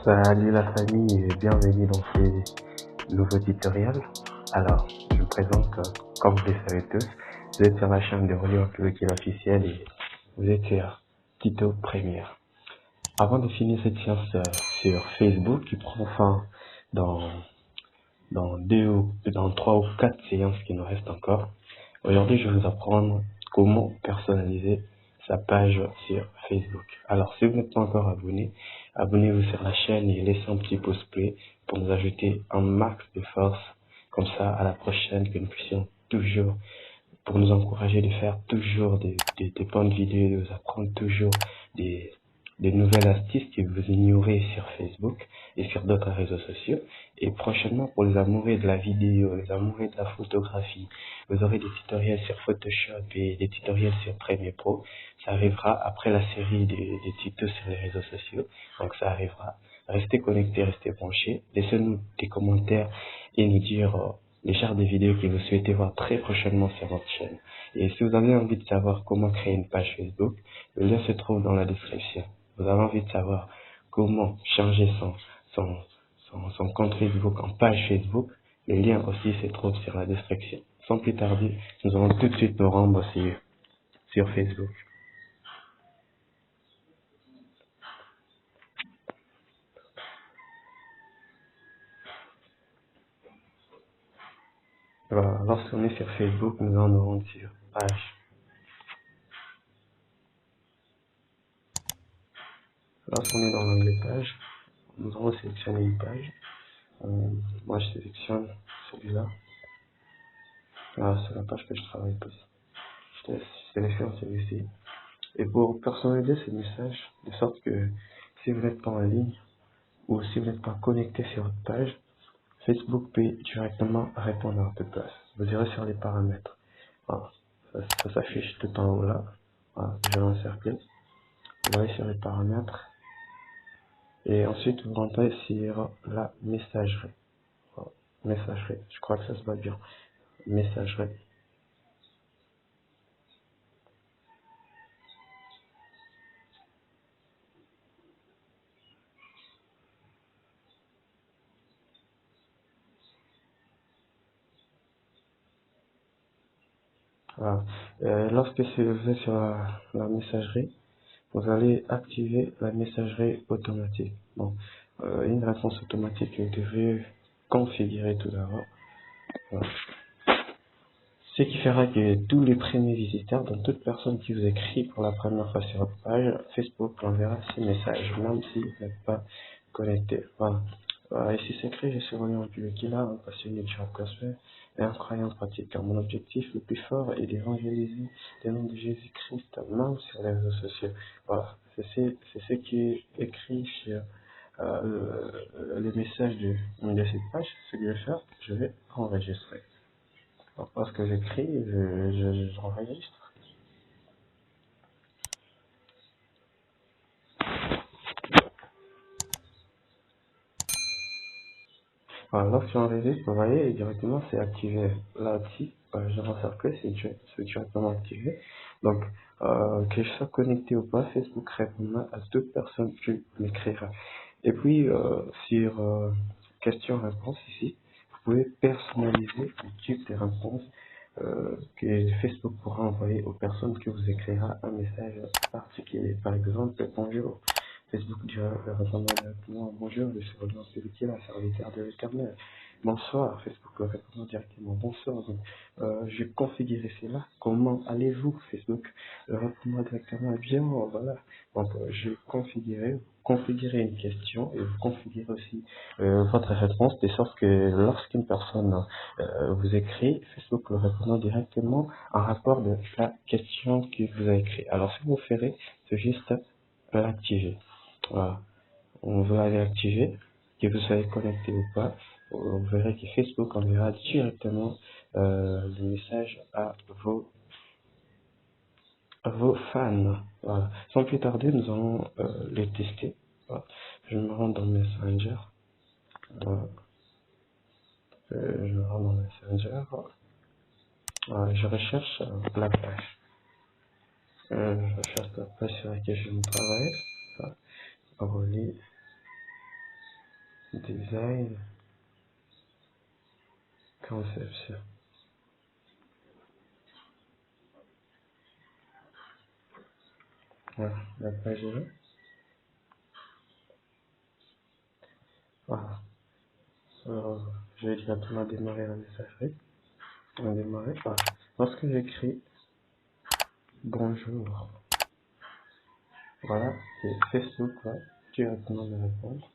Salut la famille et bienvenue dans ce nouveau tutoriel. Alors, je me présente, comme vous le savez tous, vous êtes sur la chaîne de Rolio qui est officielle et vous êtes sur Tuto Premiere. Avant de finir cette séance sur Facebook qui prend fin dans, dans 3 ou 4 séances qui nous restent encore, aujourd'hui je vais vous apprendre comment personnaliser sa page sur Facebook. Alors, si vous n'êtes pas encore abonné, abonnez-vous sur la chaîne et laissez un petit pouce bleu pour nous ajouter un max de force. Comme ça, à la prochaine, que nous puissions toujours, pour nous encourager de faire toujours des bonnes vidéos, de vous apprendre toujours des nouvelles astuces que vous ignorez sur Facebook et sur d'autres réseaux sociaux. Et prochainement, pour les amoureux de la vidéo, les amoureux de la photographie, vous aurez des tutoriels sur Photoshop et des tutoriels sur Premiere Pro. Ça arrivera après la série des tutos sur les réseaux sociaux. Donc ça arrivera. Restez connectés, restez branchés. Laissez-nous des commentaires et nous dire les genres de vidéos que vous souhaitez voir très prochainement sur votre chaîne. Et si vous avez envie de savoir comment créer une page Facebook, le lien se trouve dans la description. Vous avez envie de savoir comment changer son compte Facebook en page Facebook, le lien aussi se trouve sur la description. Sans plus tarder, nous allons tout de suite nous rendre sur Facebook. Voilà, lorsqu'on est sur Facebook, nous allons nous rendre sur page. Lorsqu'on est dans l'onglet page, nous allons sélectionner une page. Moi, je sélectionne celui-là. C'est la page que je travaille plus. Je sélectionne celui-ci. Et pour personnaliser ce message, de sorte que si vous n'êtes pas en ligne ou si vous n'êtes pas connecté sur votre page, Facebook peut directement répondre à votre place. Vous irez sur les paramètres. Voilà. Ça s'affiche tout en haut là. Voilà. Je vais l'encercler. Vous allez sur les paramètres. Et ensuite, vous rentrez sur la messagerie. Voilà. Messagerie. Je crois que ça se va bien. Messagerie. Voilà. Lorsque vous êtes sur la messagerie, vous allez activer la messagerie automatique. Bon, une réponse automatique que vous devez configurer tout d'abord. Voilà. Ce qui fera que tous les premiers visiteurs, donc toute personne qui vous écrit pour la première fois sur votre page, Facebook enverra ces messages, même si vous n'êtes pas connecté. Voilà. Ici c'est écrit, je suis relié qui là, un passionné de Jean Gospel et un croyant pratiquant. Mon objectif le plus fort est d'évangéliser le nom de Jésus-Christ, même sur les réseaux sociaux. Voilà. C'est ce qui est écrit sur les messages de cette page. Ce que je vais faire, je vais enregistrer. Parce que j'écris, j'enregistre. Alors, lorsque j'enregistre, vous voyez, directement, c'est activé. Là-dessus, je l'encercle, c'est directement activé. Donc, que je sois connecté ou pas, Facebook répondra à toute personne qui m'écrira. Et puis, sur question-réponse ici, vous pouvez personnaliser le type de réponse que Facebook pourra envoyer aux personnes que vous écrira un message particulier. Par exemple, bonjour. Facebook dira répondra directement bonjour, je suis Roland Pelliquier, la serviteur de l'Éternel. Bonsoir, Facebook répondra directement bonsoir. Donc, j'ai configuré cela. Comment allez-vous, Facebook répondra directement bien, voilà. Donc, j'ai configuré une question et vous configurez aussi votre réponse de sorte que lorsqu'une personne vous écrit, Facebook le répondra directement en rapport de la question qu'il vous a écrit. Alors, si vous ferez, c'est juste l'activer. Voilà. On va aller activer, que vous soyez connecté ou pas. Vous verrez que Facebook enverra directement le message à vos fans. Voilà. Sans plus tarder, nous allons les tester. Voilà. Je me rends dans Messenger. Voilà. Je me rends dans Messenger. Voilà. Je recherche la page. Je recherche la page sur laquelle je me travaille. Voilà. Relais. design, conception. Voilà, la page est là. Voilà. Je vais directement démarrer la messagerie. On va démarrer. Voilà. Lorsque j'écris bonjour, voilà, c'est Facebook va directement me répondre.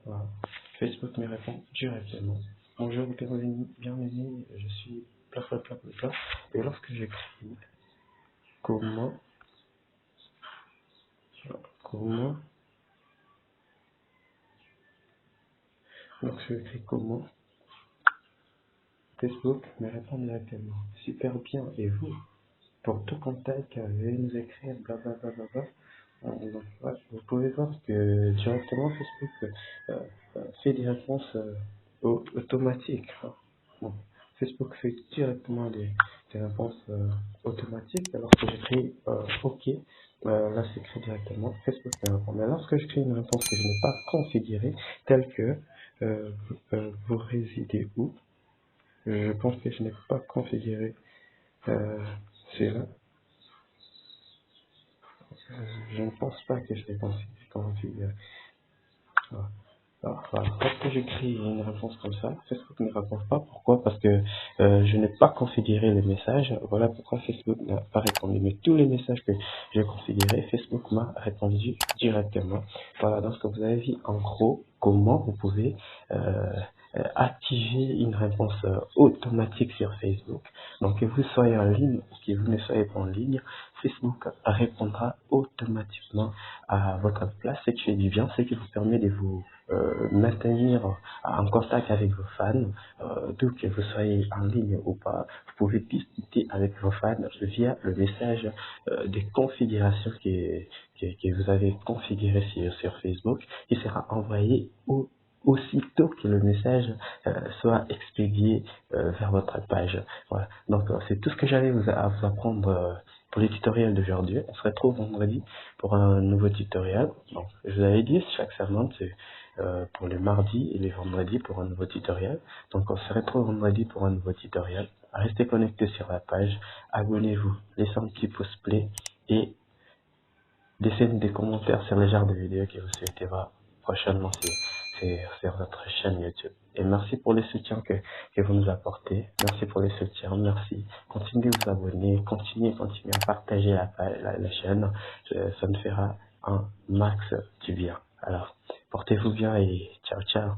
Voilà. Facebook me répond directement. Bonjour, bienvenue, je suis plat, plat, plat, plat, plat. Et lorsque j'écris comment, comment, lorsque j'écris comment, Facebook me répond directement. Super bien. Et vous? Pour tout contact, veuillez nous écrire, blablabla. Donc, ouais, vous pouvez voir que directement Facebook fait des réponses automatiques, hein. Bon, Facebook fait directement des réponses automatiques. Alors que j'écris OK, là c'est écrit directement, Facebook me répond. Mais lorsque je crée une réponse que je n'ai pas configurée, telle que euh, vous résidez où, je pense que je n'ai pas configuré euh, cela. Je ne pense pas que je l'ai configuré. Voilà. Alors, voilà. Lorsque j'écris une réponse comme ça, Facebook ne répond pas. Pourquoi? Parce que je n'ai pas configuré les messages. Voilà pourquoi Facebook n'a pas répondu. Mais tous les messages que j'ai configurés, Facebook m'a répondu directement. Voilà, donc ce que vous avez vu en gros, comment vous pouvez activer une réponse automatique sur Facebook. Donc que vous soyez en ligne ou que vous ne soyez pas en ligne, Facebook répondra automatiquement à votre place, ce qui fait du bien, ce qui vous permet de vous maintenir en contact avec vos fans, d'où que vous soyez en ligne ou pas. Vous pouvez discuter avec vos fans via le message des configurations que vous avez configurées sur Facebook, qui sera envoyé aussitôt que le message soit expédié vers votre page. Voilà. Donc c'est tout ce que j'avais à vous apprendre pour le tutoriel d'aujourd'hui. On se retrouve vendredi pour un nouveau tutoriel. Donc, je vous avais dit, chaque semaine, c'est pour les mardis et les vendredis pour un nouveau tutoriel. Donc, on se retrouve vendredi pour un nouveau tutoriel. Restez connectés sur la page, abonnez-vous, laissez un petit pouce bleu et laissez-nous des commentaires sur les genres de vidéos que vous souhaitez voir prochainement sur votre chaîne YouTube. Et merci pour le soutien que vous nous apportez. Merci pour le soutien. Merci. Continuez de vous abonner. Continuez à partager la chaîne. Ça nous fera un max du bien. Alors, portez-vous bien et ciao, ciao.